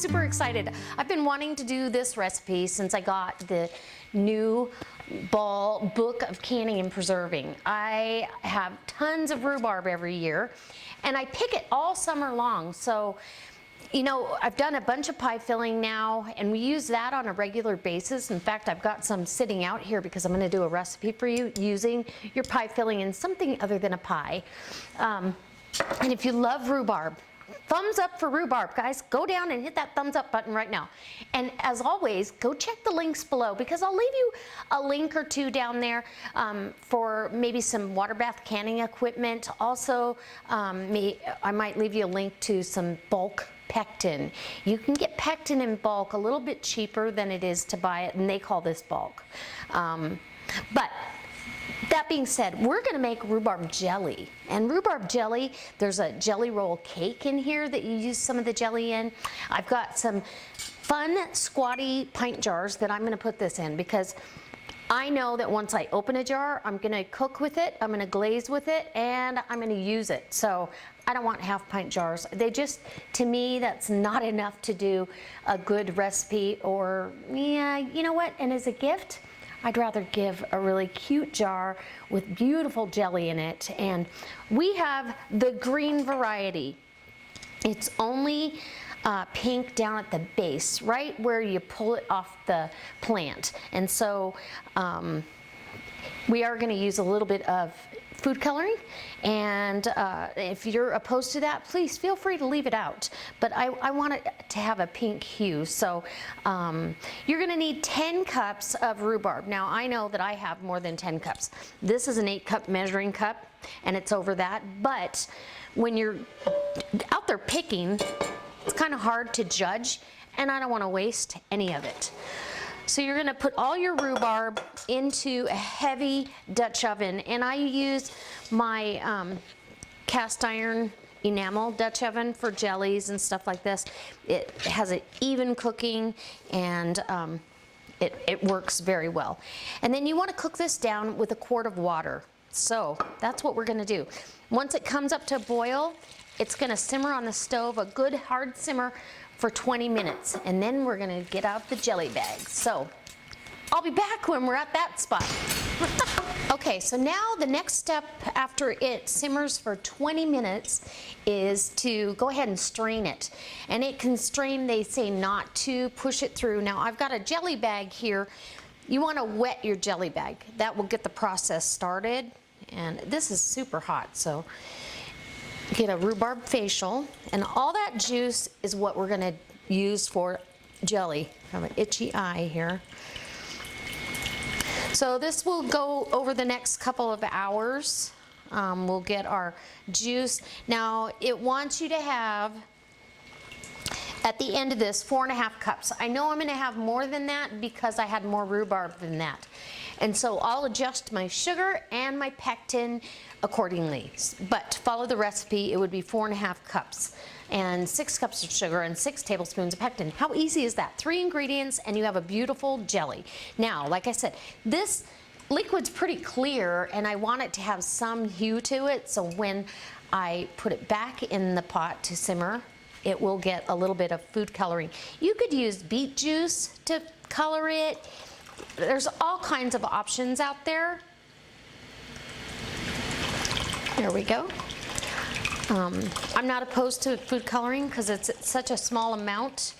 super excited. I've been wanting to do this recipe since I got the new book of canning and preserving. I have tons of rhubarb every year and I pick it all summer long. So, you know, I've done a bunch of pie filling now and we use that on a regular basis. In fact, I've got some sitting out here because I'm going to do a recipe for you using your pie filling in something other than a pie. And if you love rhubarb, thumbs up for rhubarb, guys. Go down and hit that thumbs up button right now. And as always, go check the links below because I'll leave you a link or two down there for maybe some water bath canning equipment. Also, I might leave you a link to some bulk pectin. You can get pectin in bulk a little bit cheaper than it is to buy it, and they call this bulk. But that being said, we're going to make rhubarb jelly. And rhubarb jelly, there's a jelly roll cake in here that you use some of the jelly in. I've got some fun squatty pint jars that I'm going to put this in because I know that once I open a jar, I'm going to cook with it, I'm going to glaze with it, and I'm going to use it. So I don't want half pint jars. They just, to me, that's not enough to do a good recipe. Or, yeah, you know what? And as a gift, I'd rather give a really cute jar with beautiful jelly in it. And we have the green variety. It's only pink down at the base, right where you pull it off the plant. And so we are going to use a little bit of food coloring, and if you're opposed to that, please feel free to leave it out. But I want it to have a pink hue. So you're going to need 10 cups of rhubarb. Now I know that I have more than 10 cups. This is an 8-cup measuring cup, and it's over that. But when you're out there picking, it's kind of hard to judge, and I don't want to waste any of it. So you're going to put all your rhubarb into a heavy Dutch oven, and I use my cast iron enamel Dutch oven for jellies and stuff like this. It has an even cooking, and it works very well. And then you want to cook this down with a quart of water. So that's what we're going to do. Once it comes up to a boil, it's going to simmer on the stove, a good hard simmer, for 20 minutes, and then we're gonna get out the jelly bags. So I'll be back when we're at that spot. Okay, so now the next step after it simmers for 20 minutes is to go ahead and strain it. And it can strain, they say not to push it through. Now I've got a jelly bag here. You wanna wet your jelly bag. That will get the process started. And this is super hot, so get a rhubarb facial, and all that juice is what we're going to use for jelly. I have an itchy eye here. So this will go over the next couple of hours. We'll get our juice. Now it wants you to have, at the end of this, 4.5 cups. I know I'm going to have more than that because I had more rhubarb than that. And so I'll adjust my sugar and my pectin accordingly. But to follow the recipe, it would be 4.5 cups and 6 cups of sugar and 6 tablespoons of pectin. How easy is that? 3 ingredients and you have a beautiful jelly. Now, like I said, this liquid's pretty clear and I want it to have some hue to it, so when I put it back in the pot to simmer, it will get a little bit of food coloring. You could use beet juice to color it. There's all kinds of options out there. There we go. I'm not opposed to food coloring because it's such a small amount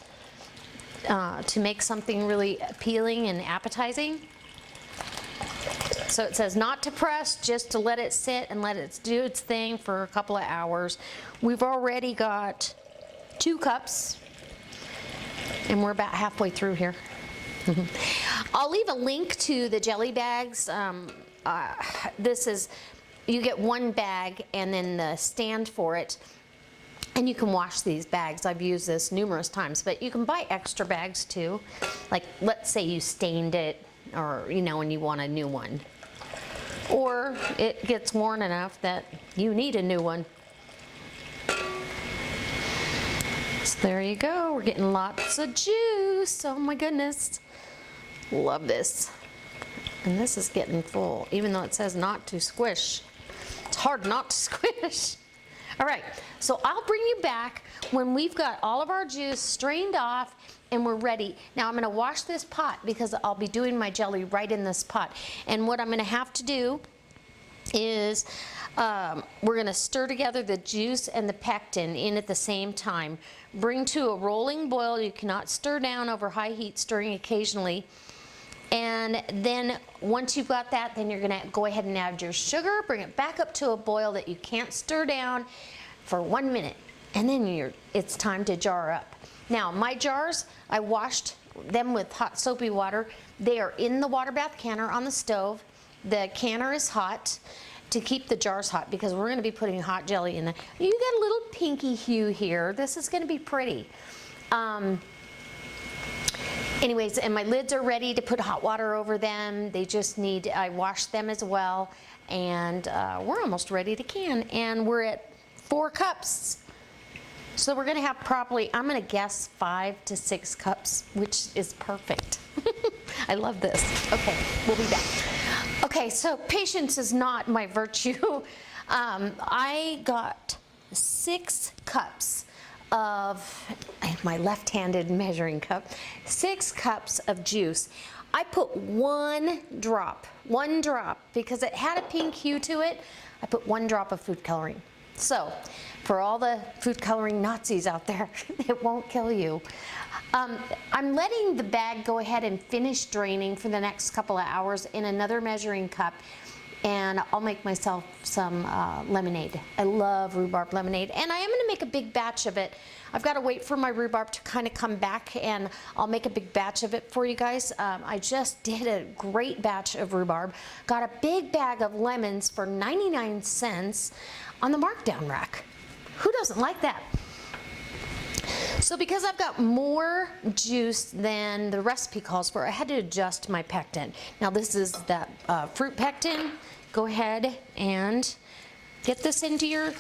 to make something really appealing and appetizing. So it says not to press, just to let it sit and let it do its thing for a couple of hours. We've already got 2 cups and we're about halfway through here. I'll leave a link to the jelly bags. This is, you get 1 bag and then the stand for it, and you can wash these bags. I've used this numerous times, but you can buy extra bags too. Like, let's say you stained it, or you know, and you want a new one, or it gets worn enough that you need a new one. So there you go. We're getting lots of juice. Oh my goodness. Love this. And this is getting full, even though it says not to squish. It's hard not to squish. All right, so I'll bring you back when we've got all of our juice strained off and we're ready. Now I'm going to wash this pot because I'll be doing my jelly right in this pot. And what I'm going to have to do is we're going to stir together the juice and the pectin in at the same time. Bring to a rolling boil. You cannot stir down over high heat, stirring occasionally. And then once you've got that, then you're going to go ahead and add your sugar, bring it back up to a boil that you can't stir down for 1 minute. And then it's time to jar up. Now, my jars, I washed them with hot soapy water. They are in the water bath canner on the stove. The canner is hot to keep the jars hot because we're going to be putting hot jelly in there. You got a little pinky hue here. This is going to be pretty. Anyways, and my lids are ready to put hot water over them. They just need, I washed them as well. And we're almost ready to can. And we're at 4 cups. So we're going to have probably, I'm going to guess 5 to 6 cups, which is perfect. I love this. Okay, we'll be back. Okay, so patience is not my virtue. I got 6 cups of my left-handed measuring cup, 6 cups of juice. I put 1 drop, because it had a pink hue to it. I put 1 drop of food coloring. So, for all the food coloring Nazis out there, it won't kill you. I'm letting the bag go ahead and finish draining for the next couple of hours in another measuring cup, and I'll make myself some lemonade. I love rhubarb lemonade, and I am going to make a big batch of it. I've got to wait for my rhubarb to kind of come back, and I'll make a big batch of it for you guys. I just did a great batch of rhubarb. Got a big bag of lemons for 99 cents on the markdown rack. Who doesn't like that? So because I've got more juice than the recipe calls for, I had to adjust my pectin. Now this is that fruit pectin. Go ahead and get this into your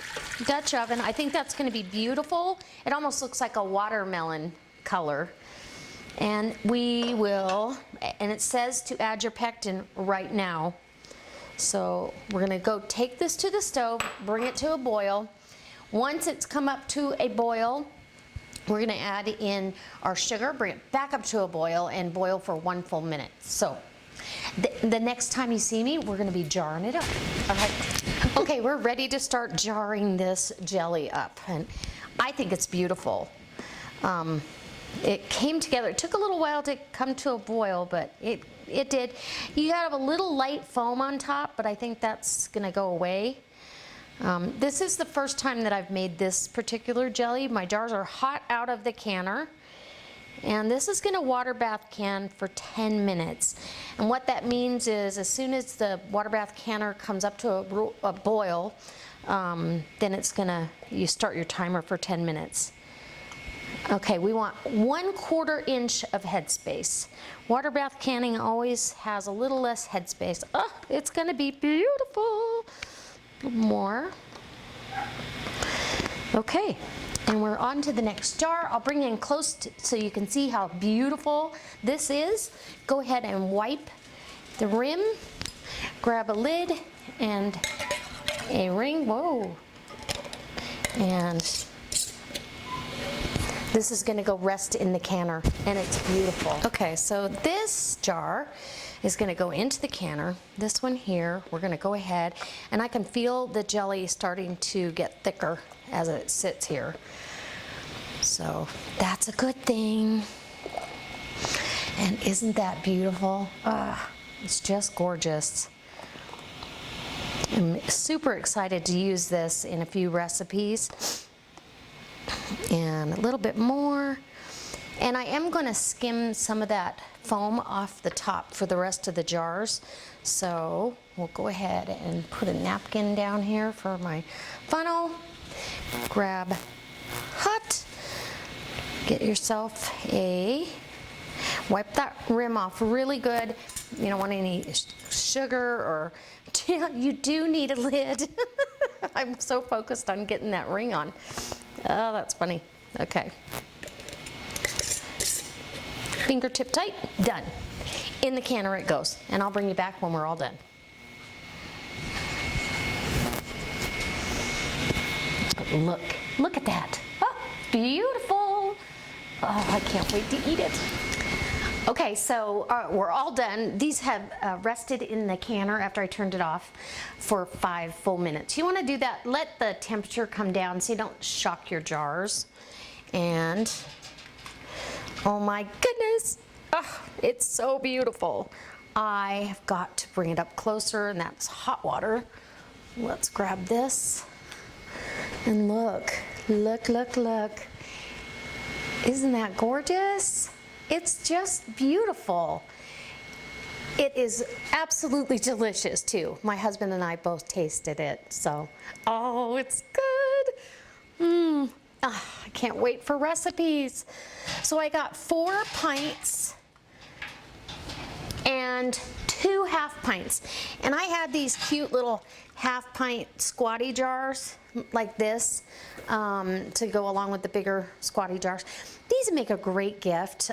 Dutch oven. I think that's going to be beautiful. It almost looks like a watermelon color. And we will, and it says to add your pectin right now. So we're going to go take this to the stove, bring it to a boil. Once it's come up to a boil, we're going to add in our sugar, bring it back up to a boil, and boil for 1 full minute. So the next time you see me, we're going to be jarring it up. All right. Okay, we're ready to start jarring this jelly up. And I think it's beautiful. It came together. It took a little while to come to a boil, but it did. You have a little light foam on top, but I think that's going to go away. This is the first time that I've made this particular jelly. My jars are hot out of the canner. And this is going to water bath can for 10 minutes. And what that means is as soon as the water bath canner comes up to a boil, then it's going to, you start your timer for 10 minutes. Okay, we want 1/4 inch of headspace. Water bath canning always has a little less headspace. Oh, it's going to be beautiful. More. Okay, and we're on to the next jar. I'll bring in close so you can see how beautiful this is. Go ahead and wipe the rim, grab a lid and a ring. Whoa. And this is going to go rest in the canner, and it's beautiful. Okay, so this jar is going to go into the canner. This one here, we're going to go ahead, and I can feel the jelly starting to get thicker as it sits here. So that's a good thing. And isn't that beautiful? Ah, it's just gorgeous. I'm super excited to use this in a few recipes. And a little bit more. And I am going to skim some of that foam off the top for the rest of the jars. So we'll go ahead and put a napkin down here for my funnel. Grab hot. Get yourself wipe that rim off really good. You don't want any sugar or, you do need a lid. I'm so focused on getting that ring on. Oh, that's funny. Okay. Fingertip tight, done. In the canner it goes, and I'll bring you back when we're all done. Look at that. Oh, beautiful. Oh, I can't wait to eat it. Okay, so we're all done. These have rested in the canner after I turned it off for 5 full minutes. You want to do that, let the temperature come down so you don't shock your jars. And oh my goodness, oh, it's so beautiful. I have got to bring it up closer, and that's hot water. Let's grab this and look. Isn't that gorgeous? It's just beautiful. It is absolutely delicious too. My husband and I both tasted it, so, oh, it's good. I can't wait for recipes. So I got 4 pints and 2 half pints. And I had these cute little half pint squatty jars like this to go along with the bigger squatty jars. These make a great gift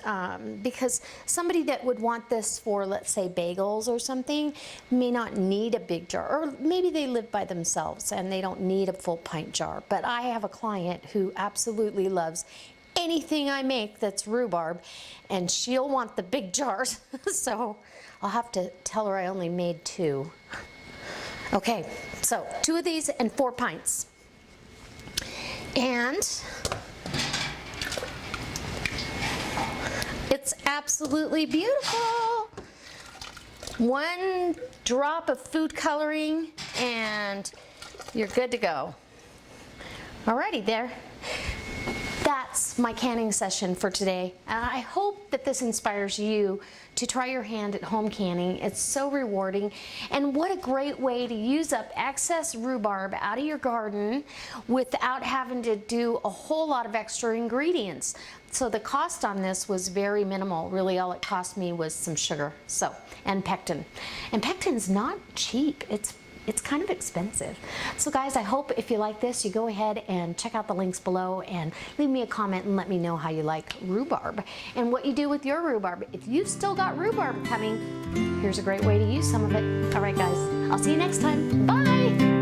because somebody that would want this for, let's say, bagels or something may not need a big jar, or maybe they live by themselves and they don't need a full pint jar. But I have a client who absolutely loves anything I make that's rhubarb, and she'll want the big jars. So I'll have to tell her I only made 2. Okay, so 2 of these and 4 pints. And it's absolutely beautiful. 1 drop of food coloring and you're good to go. Alrighty there. That's my canning session for today. And I hope that this inspires you to try your hand at home canning. It's so rewarding, and what a great way to use up excess rhubarb out of your garden without having to do a whole lot of extra ingredients. So the cost on this was very minimal. Really all it cost me was some sugar, and pectin. And pectin's not cheap. It's kind of expensive. So guys, I hope if you like this, you go ahead and check out the links below and leave me a comment and let me know how you like rhubarb and what you do with your rhubarb. If you've still got rhubarb coming, here's a great way to use some of it. All right guys, I'll see you next time. Bye.